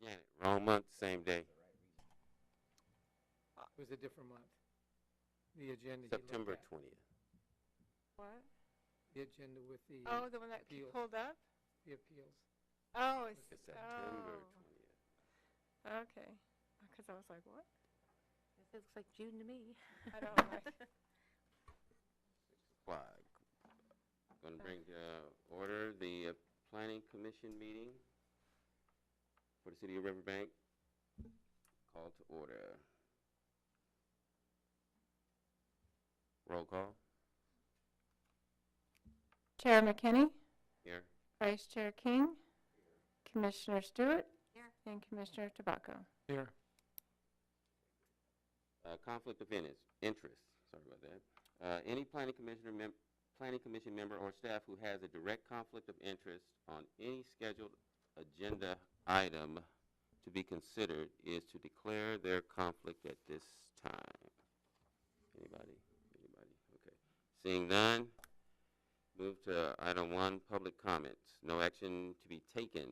Janet, wrong month, same day. It was a different month. The agenda you September looked at. 20th. What? The agenda with the Oh, the one that appeals. pulled up? The appeals. Oh, it's, It's September oh. 20th. Okay. Because I was like, what? This looks like June to me. I don't know. Flag. Going to bring to order the Planning Commission meeting for the City of Riverbank. Call to order. Roll call. Chair McKinney, Here. Vice Chair King, Commissioner Stewart, Here. and Commissioner Tobacco. Here. Conflict of interest. Sorry about that. Any planning commission member or staff who has a direct conflict of interest on any scheduled agenda item to be considered is to declare their conflict at this time. Anybody? Okay. Seeing none, move to item 1, public comments. No action to be taken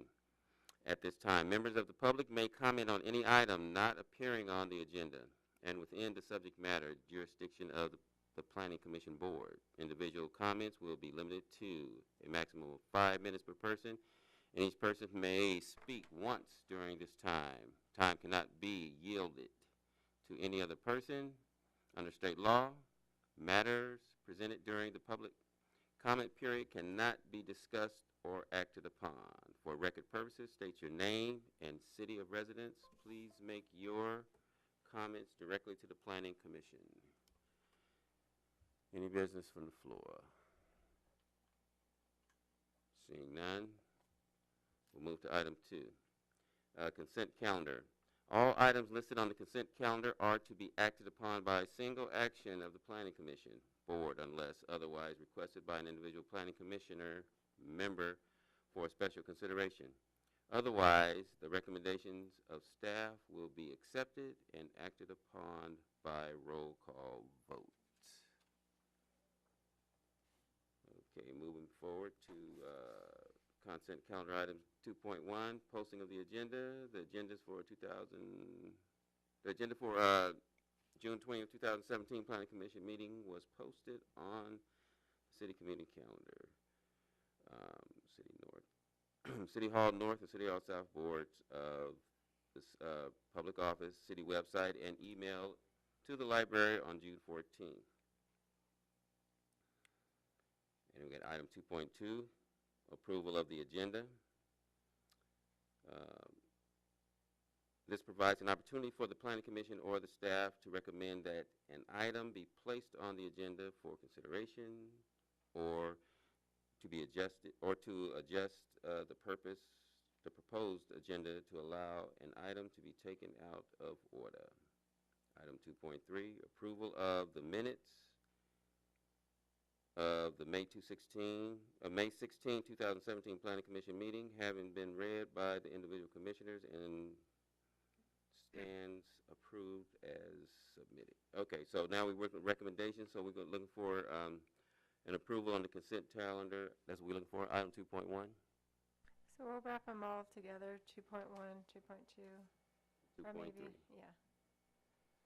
at this time. Members of the public may comment on any item not appearing on the agenda and within the subject matter jurisdiction of the Planning Commission Board. Individual comments will be limited to a maximum of 5 minutes per person, and each person may speak once during this time. Time cannot be yielded to any other person under state law. Matters presented during the public comment period cannot be discussed or acted upon. For record purposes, state your name and city of residence. Please make your comments directly to the Planning Commission. Any business from the floor? Seeing none, we'll move to item 2. Consent calendar. All items listed on the consent calendar are to be acted upon by a single action of the Planning Commission Board unless otherwise requested by an individual Planning Commissioner member for special consideration. Otherwise, the recommendations of staff will be accepted and acted upon by roll call vote. Okay, moving forward to consent calendar item 2.1, posting of the agenda. The agenda for June 20th, 2017 Planning Commission meeting was posted on City Community Calendar. City North, City Hall North and City Hall South boards of this public office, city website, and email to the library on June 14th. And we got item 2.2, approval of the agenda. This provides an opportunity for the Planning Commission or the staff to recommend that an item be placed on the agenda for consideration or to be adjusted or to adjust the proposed agenda to allow an item to be taken out of order. Item 2.3, approval of the minutes of the May 16, 2017 Planning Commission meeting having been read by the individual commissioners and stands approved as submitted. Okay, so now we work with recommendations. So we're looking for an approval on the consent calendar. That's what we're looking for. Item 2.1. So we'll wrap them all together, 2.1, 2.2, or 2.3. maybe, yeah.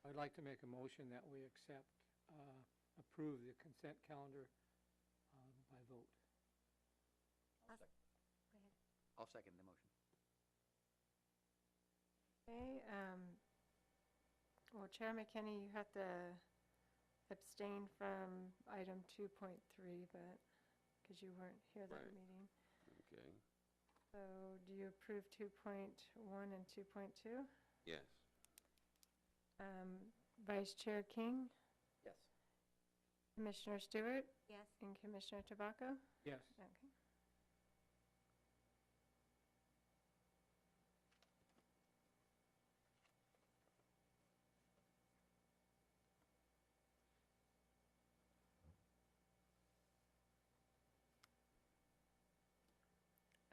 I'd like to make a motion that we approve the consent calendar by vote. I'll second the motion. Okay, well, Chair McKinney, you have to abstain from item 2.3, but, because you weren't here that Right. meeting. Okay. So do you approve 2.1 and 2.2? Yes. Vice Chair King, Yes. Commissioner Stewart, Yes. and Commissioner Tobacco? Yes. Okay.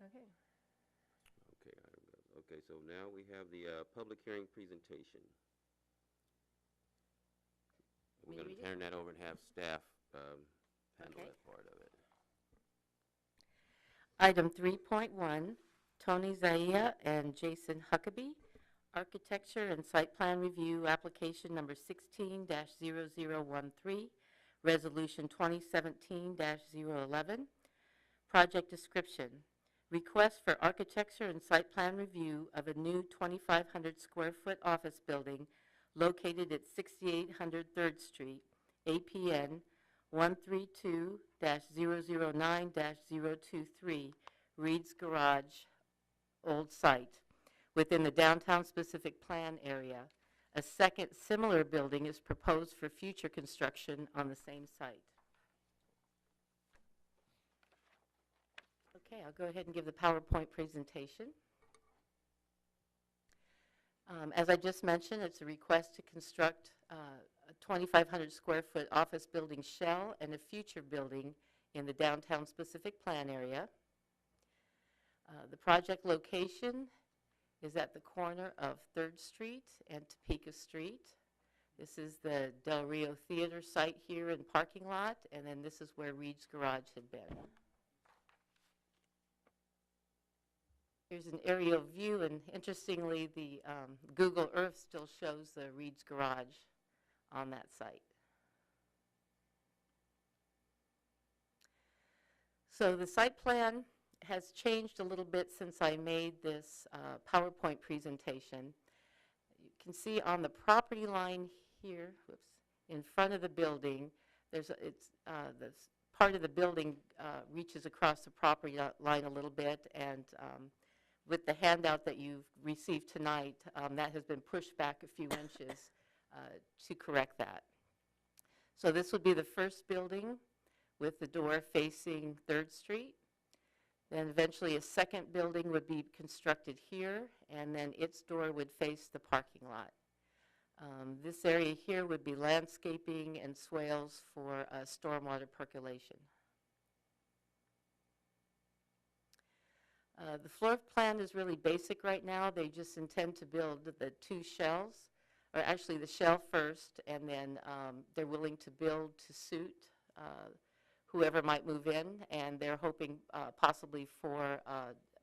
Okay. Okay, so now we have the public hearing presentation. We're Me going read to it? turn that over and have staff handle Okay. that part of it. Item 3.1, Tony Zaia and Jason Huckabee, Architecture and Site Plan Review, application number 16-0013, resolution 2017-011. Project description: request for architecture and site plan review of a new 2,500 square foot office building located at 6800 3rd Street, APN 132-009-023, Reed's Garage, Old Site, within the downtown specific plan area. A second similar building is proposed for future construction on the same site. Okay, I'll go ahead and give the PowerPoint presentation. As I just mentioned, it's a request to construct a 2,500 square foot office building shell and a future building in the downtown specific plan area. The project location is at the corner of 3rd Street and Topeka Street. This is the Del Rio Theater site here in parking lot, and then this is where Reed's Garage had been. Here's an aerial view, and interestingly, the Google Earth still shows the Reed's Garage on that site. So the site plan has changed a little bit since I made this PowerPoint presentation. You can see on the property line here, in front of the building, this part of the building reaches across the property line a little bit, and with the handout that you've received tonight, that has been pushed back a few inches to correct that. So this would be the first building with the door facing 3rd Street. Then eventually a second building would be constructed here, and then its door would face the parking lot. This area here would be landscaping and swales for stormwater percolation. The floor plan is really basic right now. They just intend to build the 2 shells, or actually the shell first, and then they're willing to build to suit whoever might move in, and they're hoping possibly for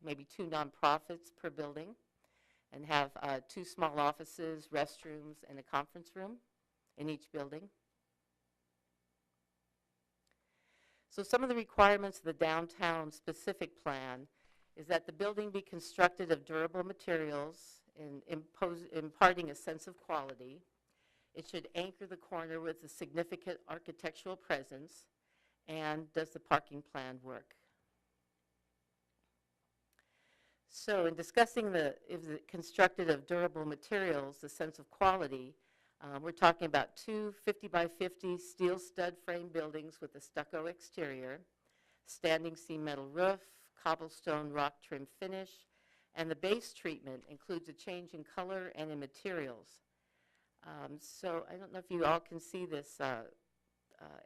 maybe 2 nonprofits per building, and have 2 small offices, restrooms, and a conference room in each building. So some of the requirements of the downtown specific plan is that the building be constructed of durable materials and imparting a sense of quality. It should anchor the corner with a significant architectural presence. And does the parking plan work? So in discussing if it's constructed of durable materials, the sense of quality, we're talking about 2 50 by 50 steel stud frame buildings with a stucco exterior, standing seam metal roof, cobblestone rock trim finish, and the base treatment includes a change in color and in materials. So I don't know if you all can see this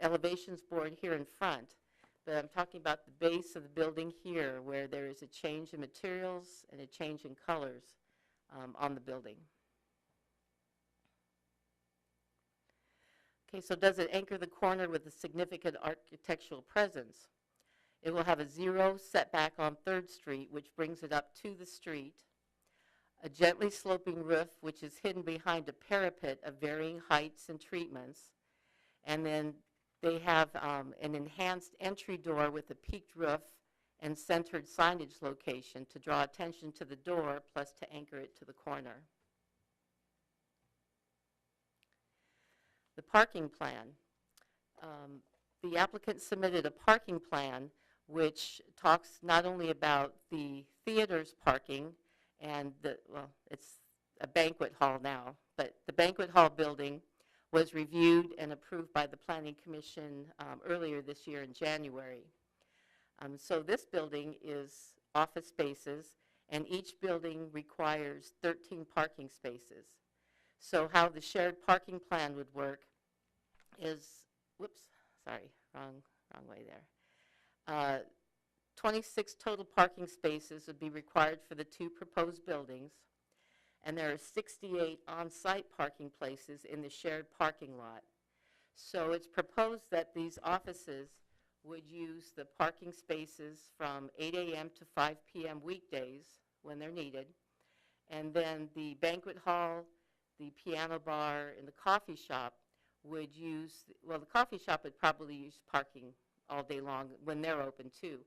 elevations board here in front, but I'm talking about the base of the building here, where there is a change in materials and a change in colors on the building. Okay, so does it anchor the corner with a significant architectural presence? It will have a 0 setback on 3rd Street, which brings it up to the street, a gently sloping roof, which is hidden behind a parapet of varying heights and treatments, and then they have an enhanced entry door with a peaked roof and centered signage location to draw attention to the door, plus to anchor it to the corner. The parking plan. The applicant submitted a parking plan which talks not only about the theater's parking and it's a banquet hall now, but the banquet hall building was reviewed and approved by the Planning Commission earlier this year in January. So this building is office spaces, and each building requires 13 parking spaces. So how the shared parking plan would work is, wrong way there. 26 total parking spaces would be required for the 2 proposed buildings, and there are 68 on-site parking places in the shared parking lot. So it's proposed that these offices would use the parking spaces from 8 a.m. to 5 p.m. weekdays when they're needed. And then the banquet hall, the piano bar, and the coffee shop would use, well, the coffee shop would probably use parking all day long when they're open too.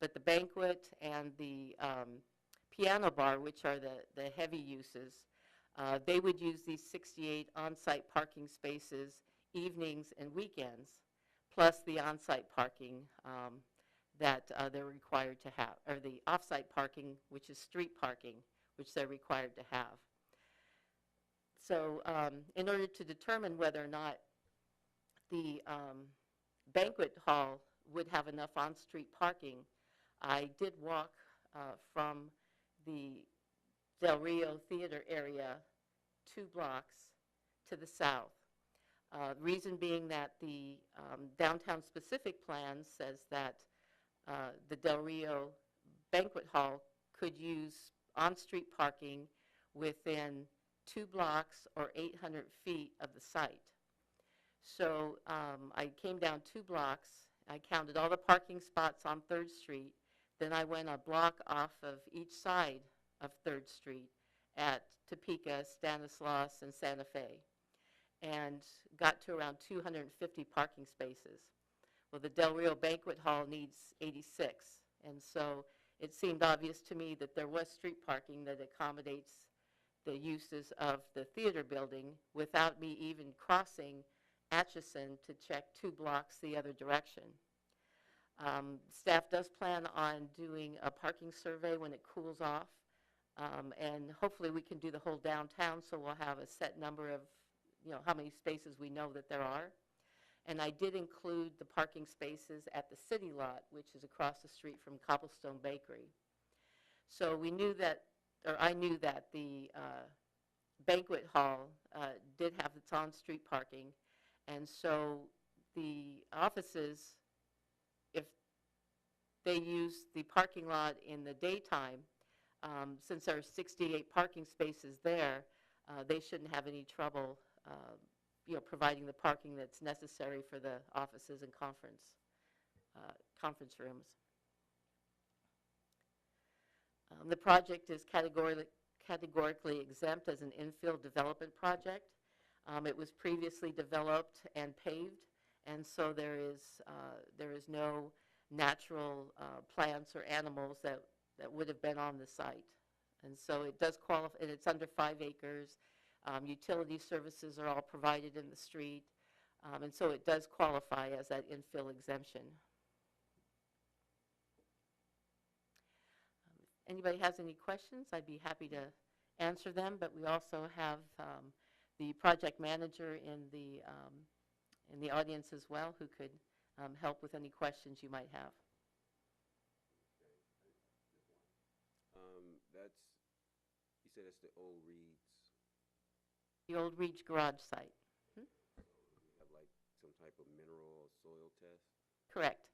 But the banquet and the piano bar, which are the heavy uses, they would use these 68 on-site parking spaces evenings and weekends, plus the on-site parking that they're required to have, or the off-site parking, which is street parking, which they're required to have. So in order to determine whether or not the banquet hall would have enough on-street parking, I did walk from the Del Rio Theater area 2 blocks to the south. Reason being that the downtown specific plan says that the Del Rio banquet hall could use on-street parking within 2 blocks or 800 feet of the site. So I came down 2 blocks. I counted all the parking spots on 3rd Street. Then I went a block off of each side of 3rd Street at Topeka, Stanislaus, and Santa Fe, and got to around 250 parking spaces. Well, the Del Rio Banquet Hall needs 86, and so it seemed obvious to me that there was street parking that accommodates the uses of the theater building without me even crossing Atchison to check 2 blocks the other direction. Staff does plan on doing a parking survey when it cools off, and hopefully we can do the whole downtown, so we'll have a set number of, how many spaces we know that there are. And I did include the parking spaces at the city lot, which is across the street from Cobblestone Bakery. So we knew that, or I knew that the banquet hall did have its on-street parking, and so the offices, if they use the parking lot in the daytime, since there are 68 parking spaces there, they shouldn't have any trouble providing the parking that's necessary for the offices and conference rooms. The project is categorically exempt as an infill development project. It was previously developed and paved, and so there is no natural plants or animals that would have been on the site. And so it does qualify, and it's under 5 acres. Utility services are all provided in the street, and so it does qualify as that infill exemption. If anybody has any questions, I'd be happy to answer them, but we also have the project manager in the audience as well, who could help with any questions you might have. You said it's the old Reed's. The old Reach Garage site. You have like some type of mineral or soil test? Correct.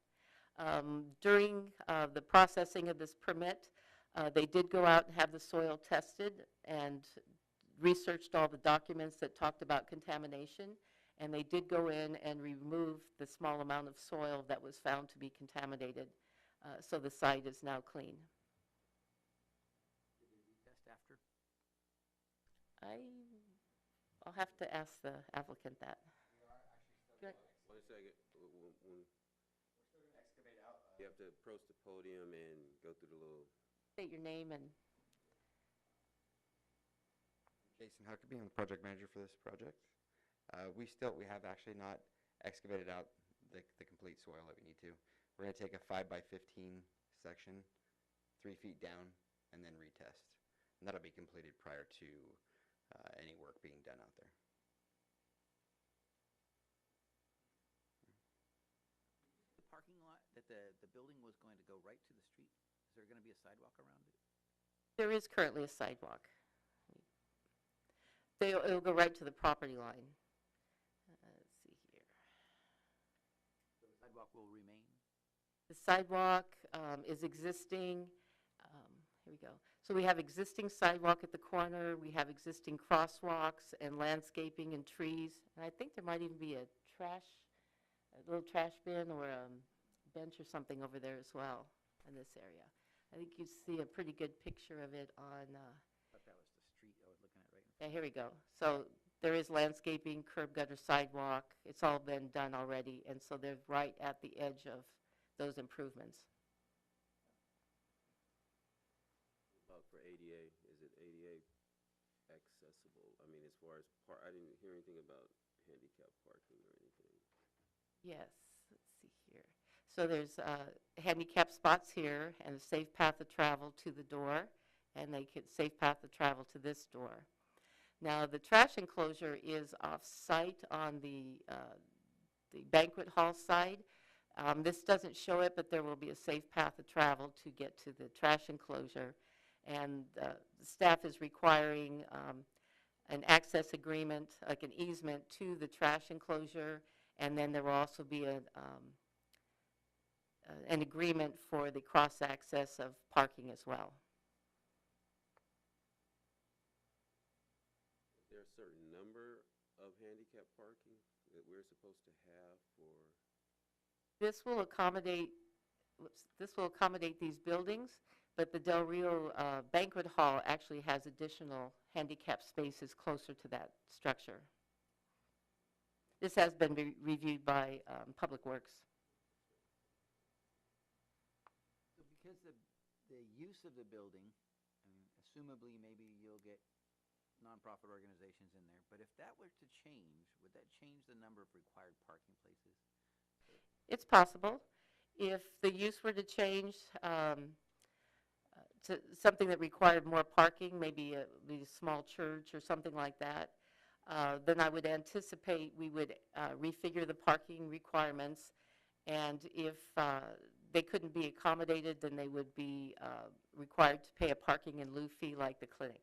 During the processing of this permit, they did go out and have the soil tested and researched all the documents that talked about contamination, and they did go in and remove the small amount of soil that was found to be contaminated, so the site is now clean. Did they retest after? I'll have to ask the applicant that. One second. You have to approach the podium and go through the little... State your name and... Jason Huckabee, I'm the project manager for this project. We have actually not excavated out the complete soil that we need to. We're going to take a 5 by 15 section, 3 feet down, and then retest. And that'll be completed prior to any work being done out there. The parking lot, that the building was going to go right to the street? Is there going to be a sidewalk around it? There is currently a sidewalk. It'll go right to the property line. Let's see here. So the sidewalk will remain? The sidewalk is existing. Here we go. So we have existing sidewalk at the corner. We have existing crosswalks and landscaping and trees. And I think there might even be a little trash bin or a bench or something over there as well in this area. I think you see a pretty good picture of it on, I thought that was the street I was looking at right in yeah, here we go. So there is landscaping, curb gutter, sidewalk. It's all been done already, and so they're right at the edge of those improvements. About for ADA, is it ADA accessible? I mean, as far as I didn't hear anything about handicap parking or anything. Yes, let's see here. So there's handicap spots here and a safe path of travel to the door, and they could safe path of travel to this door. Now, the trash enclosure is off-site on the banquet hall side. This doesn't show it, but there will be a safe path of travel to get to the trash enclosure. And the staff is requiring an access agreement, like an easement to the trash enclosure, and then there will also be an agreement for the cross-access of parking as well. Is there a certain number of handicap parking that we're supposed to have for? This will accommodate these buildings, but the Del Rio Banquet Hall actually has additional handicap spaces closer to that structure. This has been reviewed by Public Works. So because the use of the building, I mean, assumably maybe you'll get nonprofit organizations in there, but if that were to change, would that change the number of required parking places? It's possible. If the use were to change to something that required more parking, maybe a small church or something like that, then I would anticipate we would refigure the parking requirements, and if they couldn't be accommodated, then they would be required to pay a parking in lieu fee like the clinic.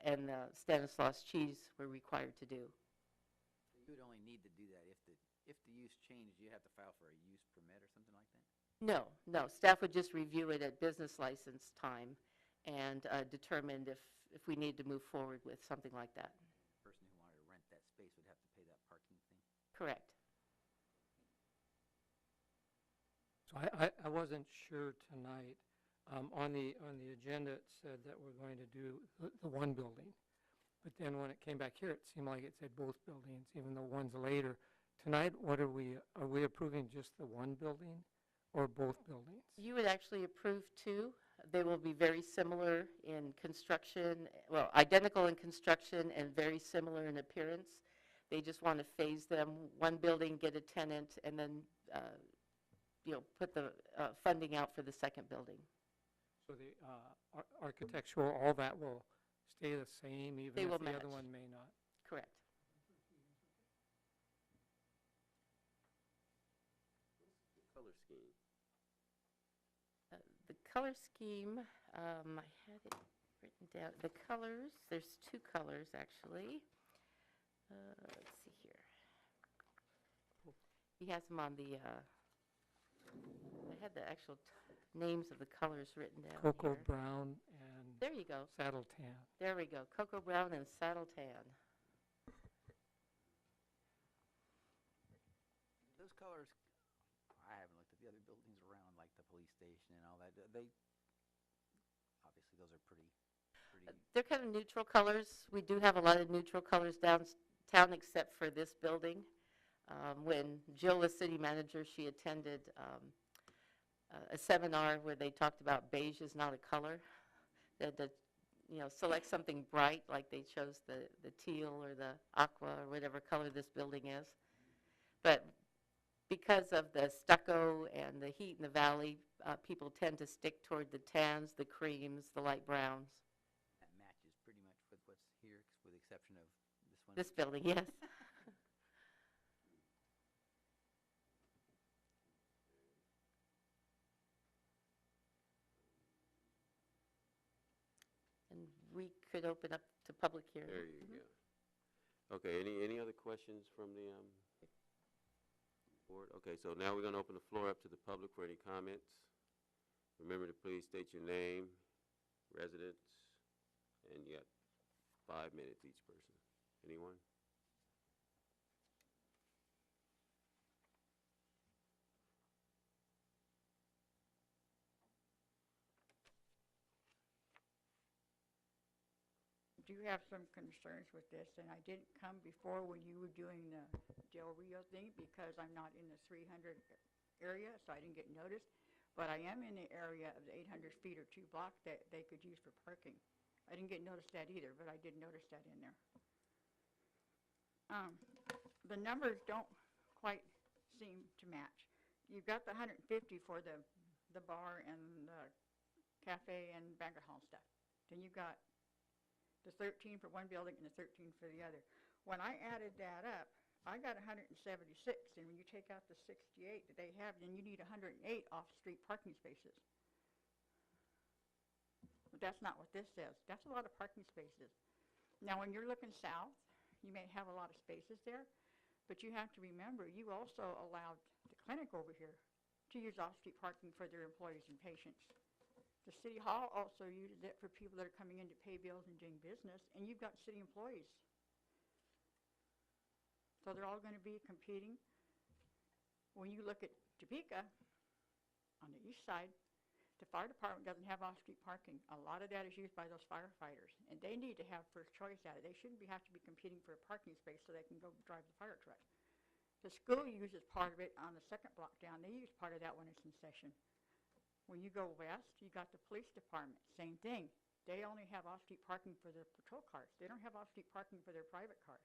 And Stanislaus Cheese were required to do. You would only need to do that if the use changed, you have to file for a use permit or something like that? No. Staff would just review it at business license time and determine if we need to move forward with something like that. The person who wanted to rent that space would have to pay that parking fee? Correct. So I wasn't sure tonight. On the agenda, it said that we're going to do the one building. But then when it came back here, it seemed like it said both buildings, even though one's later. Tonight, are we approving just the one building or both buildings? You would actually approve two. They will be very similar in construction, well, identical in construction and very similar in appearance. They just want to phase them, one building, get a tenant, and then, put the funding out for the second building. So the architectural, all that will stay the same, even They if will the match. other one may not? Correct. Color scheme. The color scheme, I had it written down. The colors, there's two colors, actually. Let's see here. He has them on the, I had the actual names of the colors written down Cocoa here. brown and There you go. saddle tan. There we go. Cocoa brown and saddle tan. Those colors, I haven't looked at the other buildings around, like the police station and all that. They, obviously, those are pretty. They're kind of neutral colors. We do have a lot of neutral colors downtown except for this building. When Jill was city manager, she attended a seminar where they talked about beige is not a color. That select something bright, like they chose the teal or the aqua or whatever color this building is. But because of the stucco and the heat in the valley, people tend to stick toward the tans, the creams, the light browns. That matches pretty much with what's here, with the exception of this one. This building, yes. And we could open up to public hearing. There you go. Okay, any other questions from the board? Okay, so now we're going to open the floor up to the public for any comments. Remember to please state your name, residence, and you got 5 minutes each person. Anyone? do have some concerns with this, and I didn't come before when you were doing the Del Rio thing because I'm not in the 300 area, so I didn't get noticed. But I am in the area of the 800 feet or 2 blocks that they could use for parking. I didn't get noticed that either, but I did notice that in there. The numbers don't quite seem to match. You've got the 150 for the bar and the cafe and banquet hall stuff. Then you've got the 13 for one building and the 13 for the other. When I added that up, I got 176, and when you take out the 68 that they have, then you need 108 off-street parking spaces. But that's not what this says. That's a lot of parking spaces. Now, when you're looking south, you may have a lot of spaces there, but you have to remember, you also allowed the clinic over here to use off-street parking for their employees and patients. The city hall also uses it for people that are coming in to pay bills and doing business, and you've got city employees. So they're all going to be competing. When you look at Topeka, on the east side, the fire department doesn't have off-street parking. A lot of that is used by those firefighters, and they need to have first choice at it. They shouldn't have to be competing for a parking space so they can go drive the fire truck. The school uses part of it on the second block down. They use part of that when it's in session. When you go west, you got the police department, same thing. They only have off-street parking for their patrol cars. They don't have off-street parking for their private cars.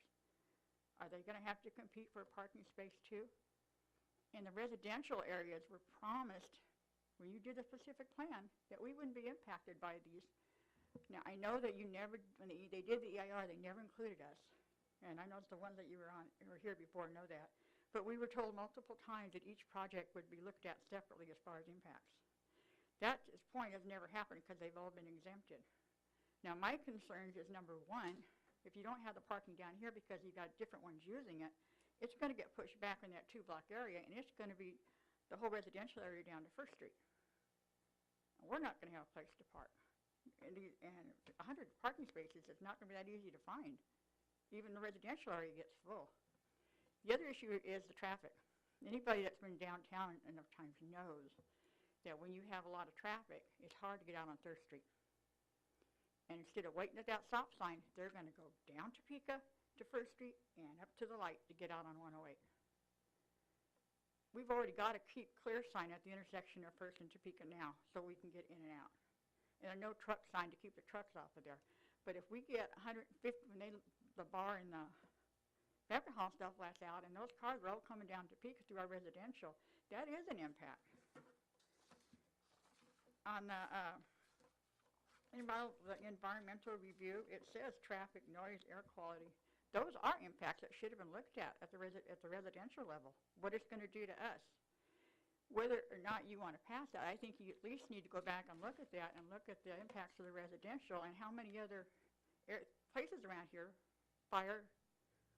Are they going to have to compete for a parking space too? And the residential areas were promised when you did the specific plan that we wouldn't be impacted by these. Now, I know that you never, when they did the EIR, they never included us. And I know it's the ones that you were here before know that. But we were told multiple times that each project would be looked at separately as far as impacts. That point has never happened because they've all been exempted. Now, my concerns is number one, if you don't have the parking down here because you've got different ones using it, it's going to get pushed back in that 2-block area, and it's going to be the whole residential area down to First Street. And we're not going to have a place to park. And 100 parking spaces is not going to be that easy to find. Even the residential area gets full. The other issue is the traffic. Anybody that's been downtown enough times knows that when you have a lot of traffic, it's hard to get out on Third Street. And instead of waiting at that stop sign, they're going to go down Topeka to First Street and up to the light to get out on 108. We've already got a keep clear sign at the intersection of First and Topeka now so we can get in and out. And a no truck sign to keep the trucks off of there. But if we get 150, when the bar and the banquet hall stuff lets out and those cars are all coming down Topeka through our residential, that is an impact. On the environmental review, it says traffic, noise, air quality. Those are impacts that should have been looked at the residential level, what it's going to do to us. Whether or not you want to pass that, I think you at least need to go back and look at that and look at the impacts of the residential and how many other places around here, fire,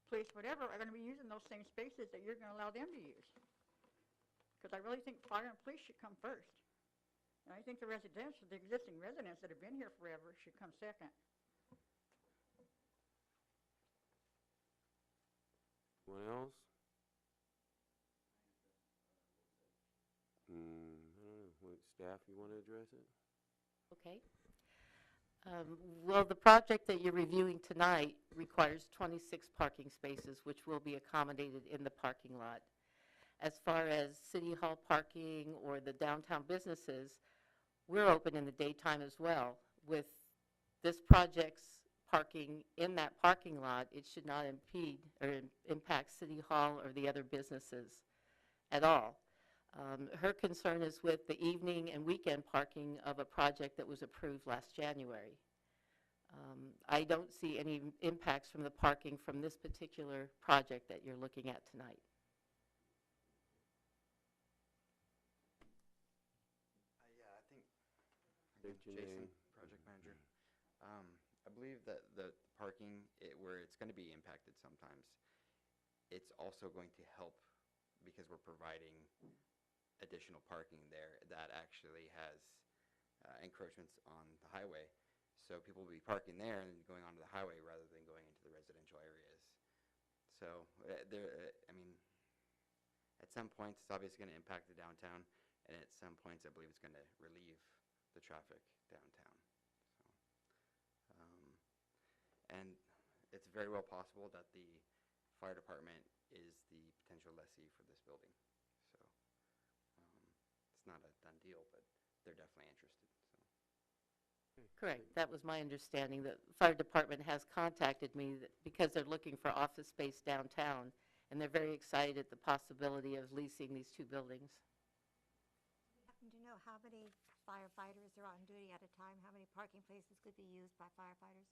police, whatever, are going to be using those same spaces that you're going to allow them to use. Because I really think fire and police should come first. And I think the existing residents that have been here forever should come second. Anyone else? I don't know. Staff, you want to address it? Okay. Well, the project that you're reviewing tonight requires 26 parking spaces, which will be accommodated in the parking lot. As far as City Hall parking or the downtown businesses, we're open in the daytime as well. With this project's parking in that parking lot, it should not impede or impact City Hall or the other businesses at all. Her concern is with the evening and weekend parking of a project that was approved last January. I don't see any impacts from the parking from this particular project that you're looking at tonight. Yeah, I think Jason, project manager. I believe that the parking, where it's going to be impacted sometimes, it's also going to help because we're providing additional parking there that actually has encroachments on the highway. So people will be parking there and going onto the highway rather than going into the residential areas. So I mean, at some points it's obviously going to impact the downtown, and at some points I believe it's going to relieve the traffic downtown. So, And it's very well possible that the fire department is the potential lessee for this building. So it's not a done deal, but they're definitely interested. So. Correct. That was my understanding. The fire department has contacted me because they're looking for office space downtown, and they're very excited at the possibility of leasing these two buildings. Do you happen to know how many firefighters are on duty at a time? How many parking places could be used by firefighters?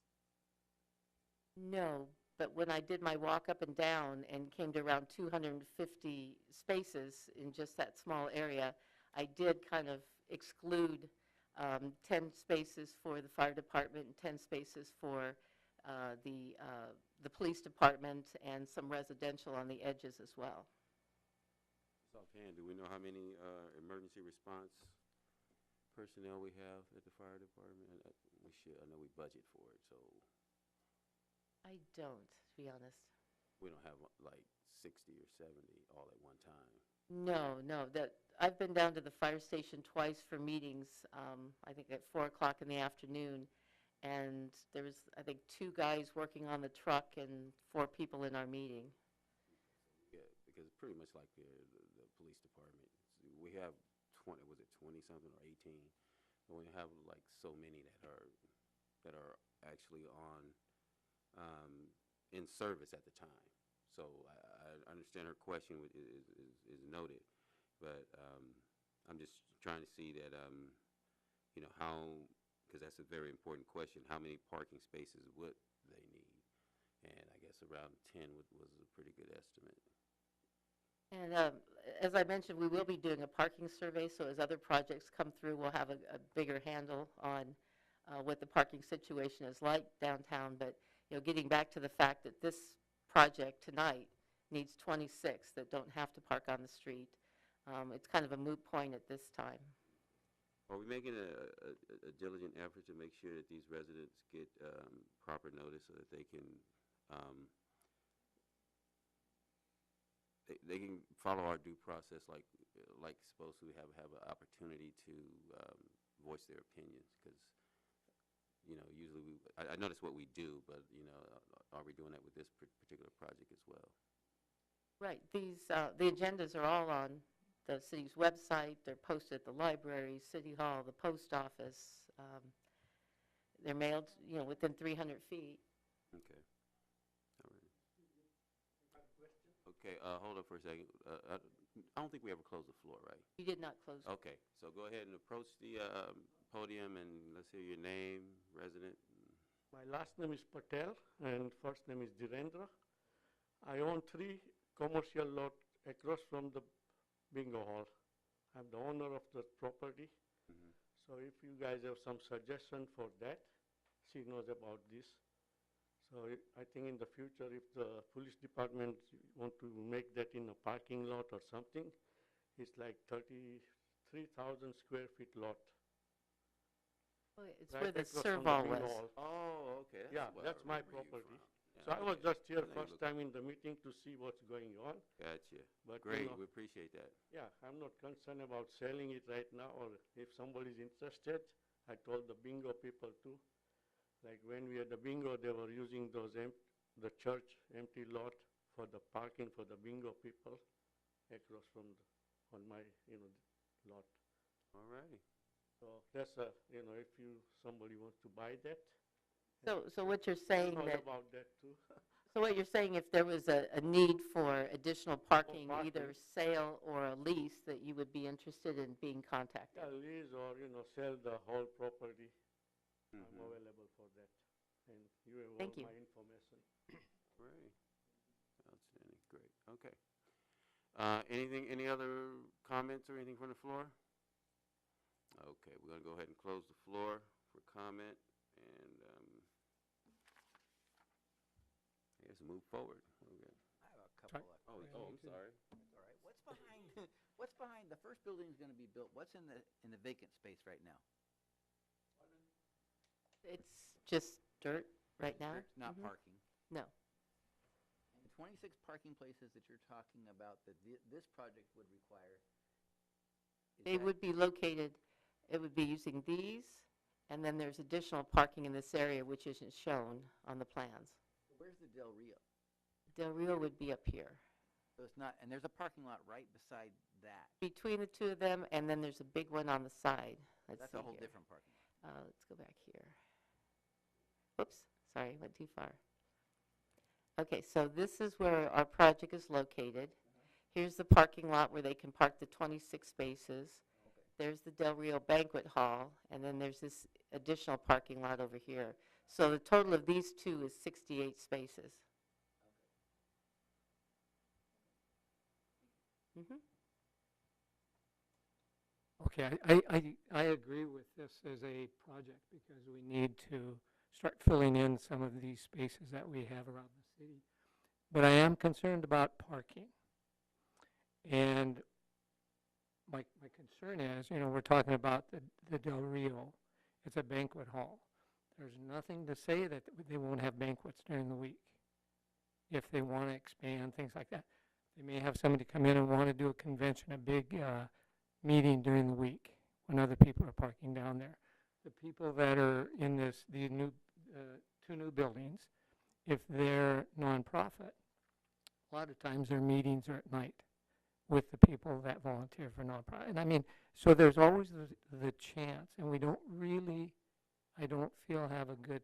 No, but when I did my walk up and down and came to around 250 spaces in just that small area, I did kind of exclude 10 spaces for the fire department and 10 spaces for the police department and some residential on the edges as well. Just offhand, do we know how many emergency response personnel we have at the fire department? We should. I know we budget for it, so I don't, to be honest. we don't have like 60 or 70 all at one time. No, I've been down to the fire station twice for meetings, I think at 4 o'clock in the afternoon, and there was, I think, 2 guys working on the truck and 4 people in our meeting. Yeah, because it's pretty much like the police department. We have 20, was it 20-something or 18? But we have like so many that are actually on in service at the time. So I understand her question is noted, but I'm just trying to see that how, because that's a very important question. How many parking spaces would they need? And I guess around 10 was a pretty good estimate. And as I mentioned, we will be doing a parking survey, so as other projects come through, we'll have a bigger handle on what the parking situation is like downtown. But getting back to the fact that this project tonight needs 26 that don't have to park on the street, it's kind of a moot point at this time. Are we making a diligent effort to make sure that these residents get proper notice so that they can they can follow our due process like supposed to have an opportunity to voice their opinions? Because usually I notice what we do, but are we doing that with this particular project as well? Right. These the agendas are all on the city's website. They're posted at the library, City Hall, the post office. They're mailed, within 300 feet. Okay. All right. Okay, hold on for a second. I don't think we ever closed the floor, right? You did not close. Okay, so go ahead and approach the podium, and let's hear your name, resident. My last name is Patel and first name is Dhirendra. I own 3 commercial lots across from the bingo hall. I'm the owner of the property. Mm-hmm. So if you guys have some suggestion for that, she knows about this. So I think in the future, if the police department want to make that in a parking lot or something, it's like 33,000 square feet lot. Oh, it's right where the across from serval bingo was. hall. Oh, okay. Yeah, where I that's my remember you property. from. So Yeah, I was okay. just here I know you first look- time in the meeting to see what's going on. Gotcha. But Great, we appreciate that. yeah, I'm not concerned about selling it right now, or if somebody's interested, I told the bingo people too. Like when we had the bingo, they were using those the church empty lot for the parking for the bingo people across from on my lot. All righty. So that's if somebody wants to buy that. So what you're I saying know that, about that too. so what you're saying, if there was a need for additional parking, parking. either sale or a lease, that you would be interested in being contacted? Yeah, lease or sell the whole property. I'm Mhm. available for that, and you have Thank all you. my information. Great. Outstanding. Great. Okay. Any other comments or anything from the floor? Okay, we're gonna go ahead and close the floor for comment, and I guess move forward. What we got? I have a couple of. I'm sorry. That's all right. What's behind the first building is going to be built? What's in the vacant space right now? It's just dirt right now? It's not Mhm. parking. No. And the 26 parking places that you're talking about that this project would require. They would be located, it would be using these And then there's additional parking in this area which isn't shown on the plans. Where's the Del Rio? Del Rio would be up here. So it's not, and there's a parking lot right beside that. Between the two of them, and then there's a big one on the side. Let's That's see a whole here. different parking lot. Let's go back here. Whoops, sorry, went too far. Okay, so this is where our project is located. Here's the parking lot where they can park the 26 spaces. There's the Del Rio Banquet Hall, and then there's this additional parking lot over here. So the total of these two is 68 spaces. Mhm. Okay, I agree with this as a project because we need to start filling in some of these spaces that we have around the city. But I am concerned about parking. And my concern is, we're talking about the Del Rio. It's a banquet hall. There's nothing to say that they won't have banquets during the week if they want to expand, things like that. They may have somebody come in and want to do a convention, a big meeting during the week when other people are parking down there. The people that are in the new two new buildings, if they're nonprofit, a lot of times their meetings are at night with the people that volunteer for nonprofit. And I mean, so there's always the chance, and we don't really, I don't feel, have a good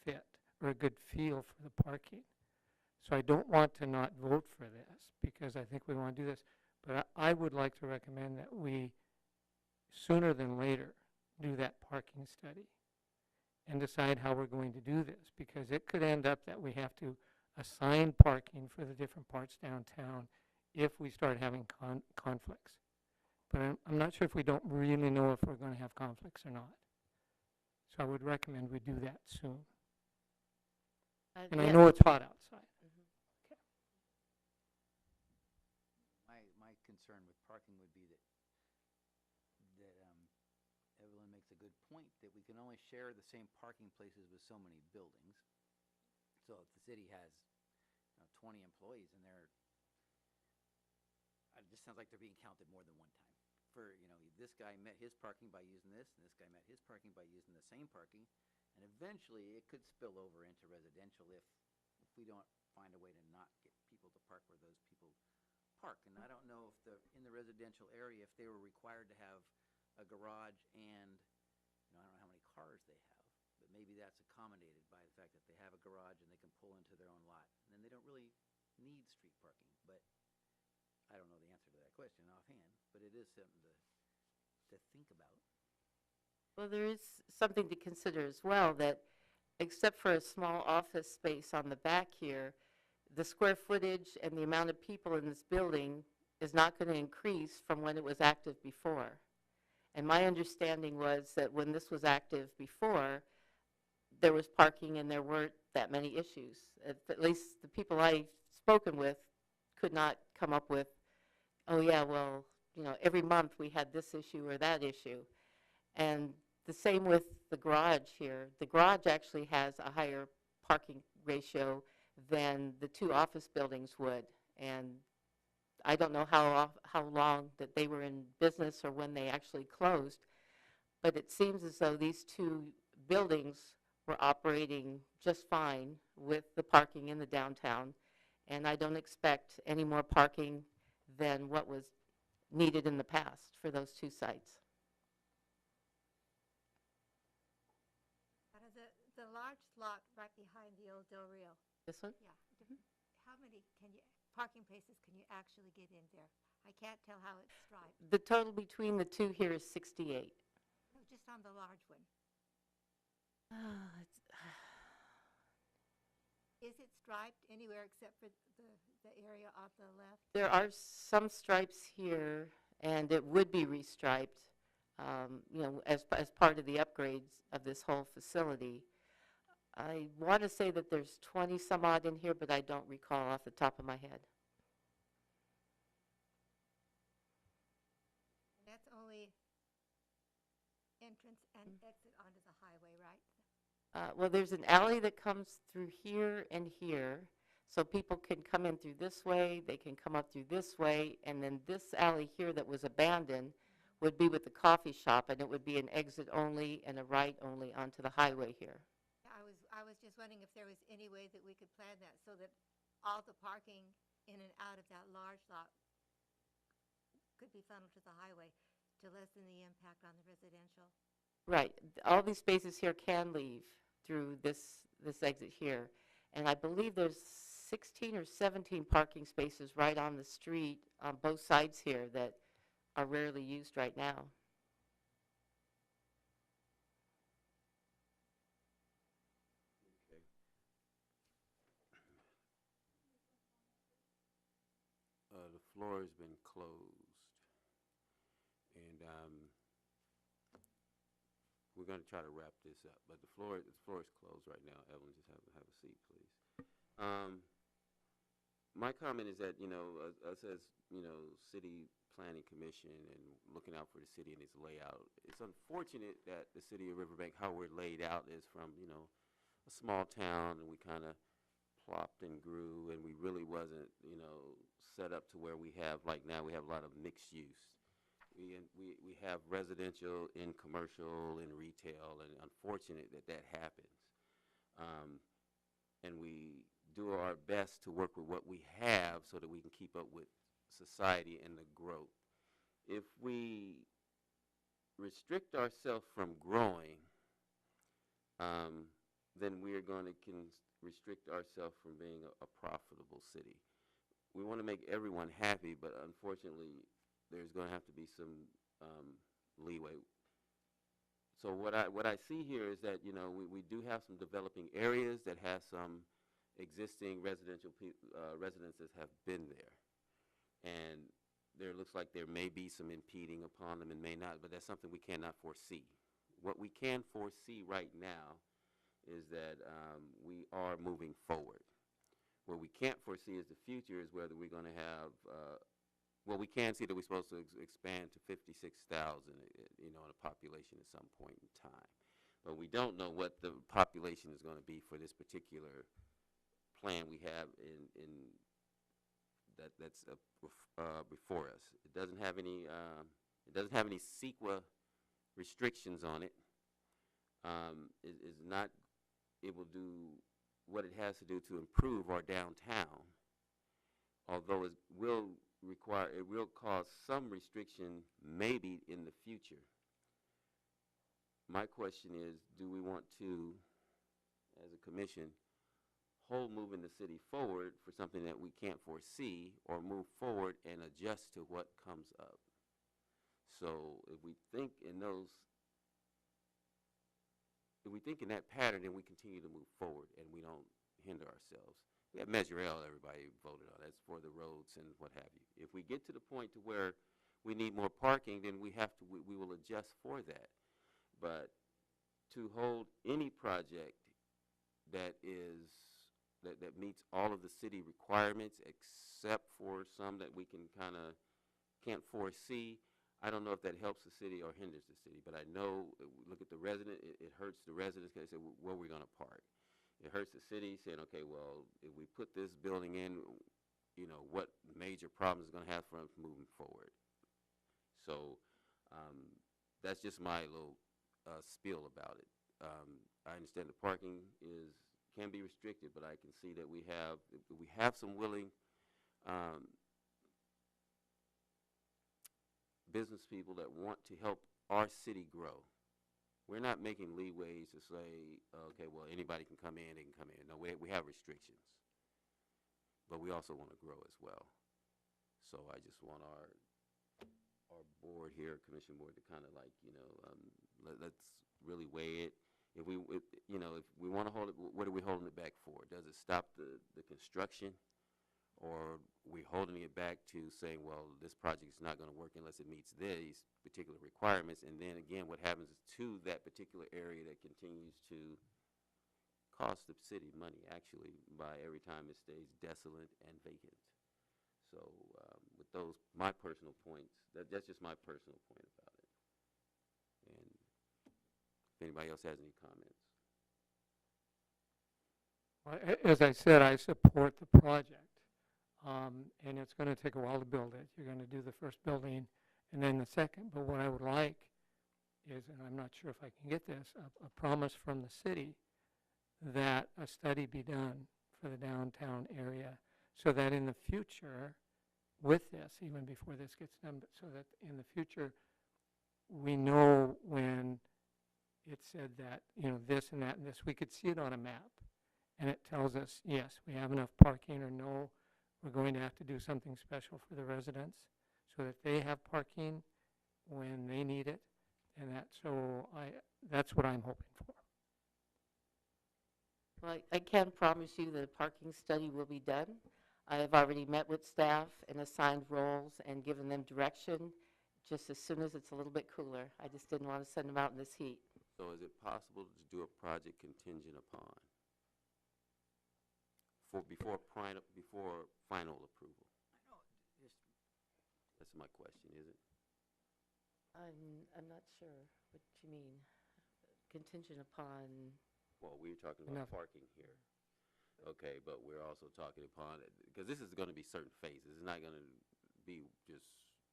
fit or a good feel for the parking. So I don't want to not vote for this because I think we want to do this. But I would like to recommend that we, sooner than later, do that parking study and decide how we're going to do this, because it could end up that we have to assign parking for the different parts downtown if we start having conflicts. But I'm not sure if we don't really know if we're going to have conflicts or not. So I would recommend we do that soon. And I Yeah. know it's hot outside. My concern with parking would be that Evelyn makes a good point that we can only share the same parking places with so many buildings. So if the city has 20 employees and it just sounds like they're being counted more than one time. For, this guy met his parking by using this, and this guy met his parking by using the same parking, and eventually it could spill over into residential if we don't find a way to not get people to park where those people park. And I don't know if in the residential area, if they were required to have a garage and, I don't know how many cars they have, but maybe that's accommodated by the fact that they have a garage and they can pull into their own lot. And then they don't really need street parking, but I don't know the answer to that question offhand, but it is something to think about. Well, there is something to consider as well, that except for a small office space on the back here, the square footage and the amount of people in this building is not going to increase from when it was active before. And my understanding was that when this was active before, there was parking and there weren't that many issues. At least the people I've spoken with could not come up with, oh yeah, well, every month we had this issue or that issue. And the same with the garage here. The garage actually has a higher parking ratio than the two office buildings would. And I don't know how long that they were in business or when they actually closed, but it seems as though these two buildings were operating just fine with the parking in the downtown, and I don't expect any more parking than what was needed in the past for those two sites. The large lot right behind the old Del Rio, This one? yeah. How many parking places can you actually get in there? I can't tell how it's striped. The total between the two here is 68. No, just on the large one. Is it striped anywhere except for the area on the left? There are some stripes here, and it would be restriped, as part of the upgrades of this whole facility. I want to say that there's 20 some odd in here, but I don't recall off the top of my head. That's only entrance and exit onto the highway, right? Well, there's an alley that comes through here and here, so people can come in through this way, they can come up through this way, and then this alley here that was abandoned would be with the coffee shop, and it would be an exit only and a right only onto the highway here. I was just wondering if there was any way that we could plan that so that all the parking in and out of that large lot could be funneled to the highway to lessen the impact on the residential. Right, all these spaces here can leave through this exit here. And I believe there's 16 or 17 parking spaces right on the street on both sides here that are rarely used right now. The floor has been closed, and we're going to try to wrap this up. But the floor is closed right now. Evelyn, just have a seat, please. My comment is that, us as, city planning commission and looking out for the city and its layout, it's unfortunate that the city of Riverbank, how we're laid out, is from, a small town, and we kind of plopped and grew, and we really wasn't, set up to where we have, like now, we have a lot of mixed use. We have residential and commercial and retail, and unfortunate that happens. And we do our best to work with what we have so that we can keep up with society and the growth. If we restrict ourselves from growing, then we are going to restrict ourselves from being a profitable city. We want to make everyone happy, but unfortunately, there's going to have to be some leeway. So what I see here is that, we do have some developing areas that have some existing residential residences have been there, and there looks like there may be some impeding upon them and may not, but that's something we cannot foresee. What we can foresee right now is that we are moving forward. What we can't foresee is the future, is whether we're going to have, well, we can see that we're supposed to expand to 56,000, in a population at some point in time. But we don't know what the population is going to be for this particular plan we have that's before us. It doesn't have any CEQA restrictions on it. It is not able to do what it has to do to improve our downtown, although it will cause some restriction maybe in the future. My question is, do we want to, as a commission, hold moving the city forward for something that we can't foresee, or move forward and adjust to what comes up? So if we think in that pattern, then we continue to move forward and we don't hinder ourselves. We have Measure L, everybody voted on. That's for the roads and what have you. If we get to the point to where we need more parking, then we will adjust for that. But to hold any project that meets all of the city requirements, except for some that we can't foresee, I don't know if that helps the city or hinders the city. But I know, look at the resident, it hurts the residents because they say, well, where are we going to park? It hurts the city saying, okay, well, if we put this building in, what major problems is going to have for us moving forward? So that's just my little spiel about it. I understand the parking can be restricted, but I can see that we have some willing business people that want to help our city grow. We're not making leeways to say, okay, well, anybody can come in, they can come in. No, we have restrictions, but we also want to grow as well. So I just want our board here, commission board, to kind of let's really weigh it. If we want to hold it, what are we holding it back for? Does it stop the construction, or are we holding it back to saying, well, this project is not going to work unless it meets these particular requirements? And then again, what happens to that particular area that continues to cost the city money, actually, by every time it stays desolate and vacant? So with those, my personal points, that's just my personal point about it. And if anybody else has any comments. Well, as I said, I support the project, and it's going to take a while to build it. You're going to do the first building, And then the second, but what I would like is, and I'm not sure if I can get this, a promise from the city that a study be done for the downtown area so that in the future, with this, even before this gets done, but so that in the future, we know when it said that, this and that and this, we could see it on a map. And it tells us, yes, we have enough parking, or no, we're going to have to do something special for the residents so that they have parking when they need it. And that's what I'm hoping for. Well, I can promise you that a parking study will be done. I have already met with staff and assigned roles and given them direction just as soon as it's a little bit cooler. I just didn't want to send them out in this heat. So is it possible to do a project contingent upon before final approval? I know, just, That's my question, is it? I'm not sure what you mean. Contingent upon, Well, we're talking about Enough. parking here. Okay, but we're also talking upon it, because this is going to be certain phases. It's not going to be just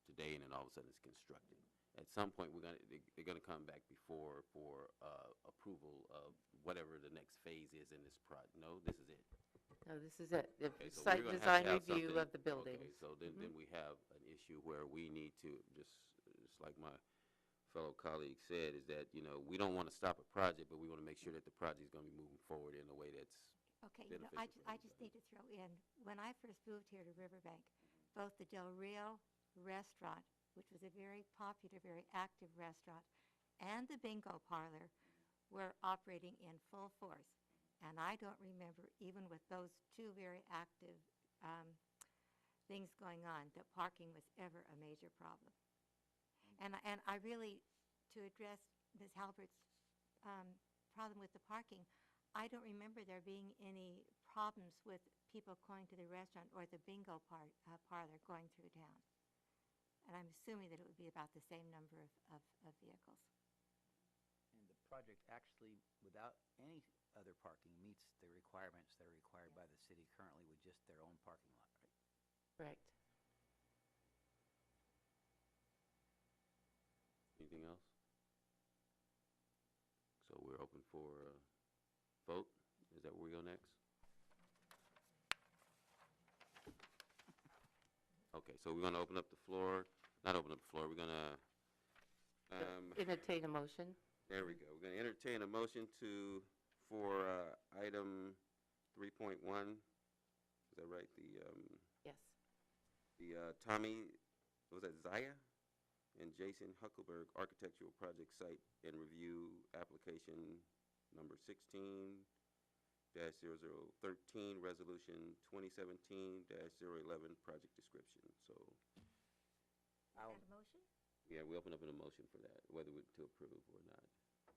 today and then all of a sudden it's constructed. At some point, they're going to come back for approval of whatever the next phase is in this project. No, this is it. no, this is it. The Okay, so site we're gonna design have to have review something- of the building. Okay, so then we have an issue where we need to, just like my fellow colleague said, is that, we don't want to stop a project, but we want to make sure that the project is going to be moving forward in a way that's Okay, beneficial for I just need to throw in, when I first moved here to Riverbank, both the Del Rio restaurant, which was a very popular, very active restaurant, and the bingo parlor were operating in full force. And I don't remember, even with those two very active things going on, that parking was ever a major problem. And I really, to address Ms. Halbert's problem with the parking, I don't remember there being any problems with people going to the restaurant or the bingo parlor going through town. And I'm assuming that it would be about the same number of vehicles. and the project actually, without any other parking, meets the requirements that are required by the city currently with just their own parking lot, right? Correct. Anything else? So we're open for a vote? Is that where we go next? Okay, so we're going to open up the floor. Not open up the floor, we're going to, Entertain a motion. there we go. We're going to entertain a motion for item 3.1. Is that right? Yes. The Tommy, what was that, Zaya? And Jason Huckleberg Architectural Project Site and Review Application Number 16-0013, Resolution 2017-011, Project Description. So, Is that a motion? yeah, we open up an emotion for that, whether to approve or not. So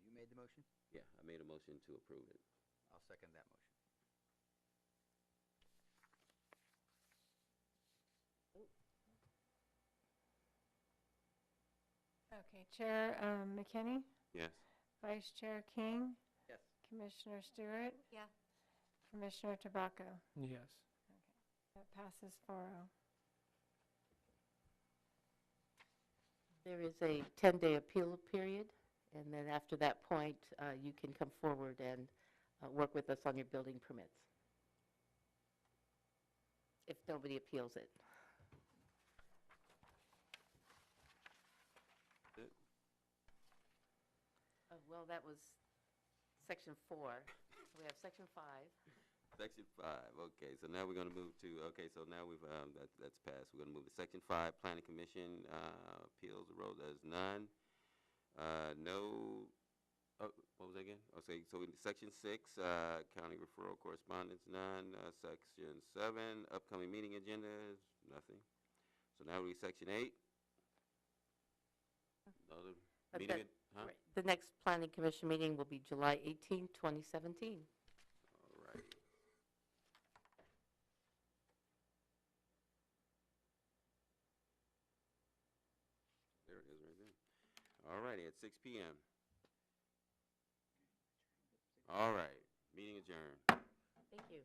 you made the motion? Yeah, I made a motion to approve it. I'll second that motion. Okay, Chair McKinney, Yes. Vice Chair King, Yes. Commissioner Stewart, Yeah. Commissioner Tabacco. Yes. That passes 4-0. There is a 10-day appeal period, and then after that point, you can come forward and work with us on your building permits, if nobody appeals it. It? Well, that was Section 4. We have Section 5. Section 5, okay, so now we're going to move to, okay, so now we've, that's passed. We're going to move to Section 5, Planning Commission, appeals, the road, there's none. No, what was that again? Okay, so in Section 6, county referral correspondence, none. Section 7, upcoming meeting agendas, nothing. So now we Section 8. Another But meeting, that- Right. The next Planning Commission meeting will be July 18, 2017. All right. There it is right there. All righty, at 6 p.m. All right, meeting adjourned. Thank you.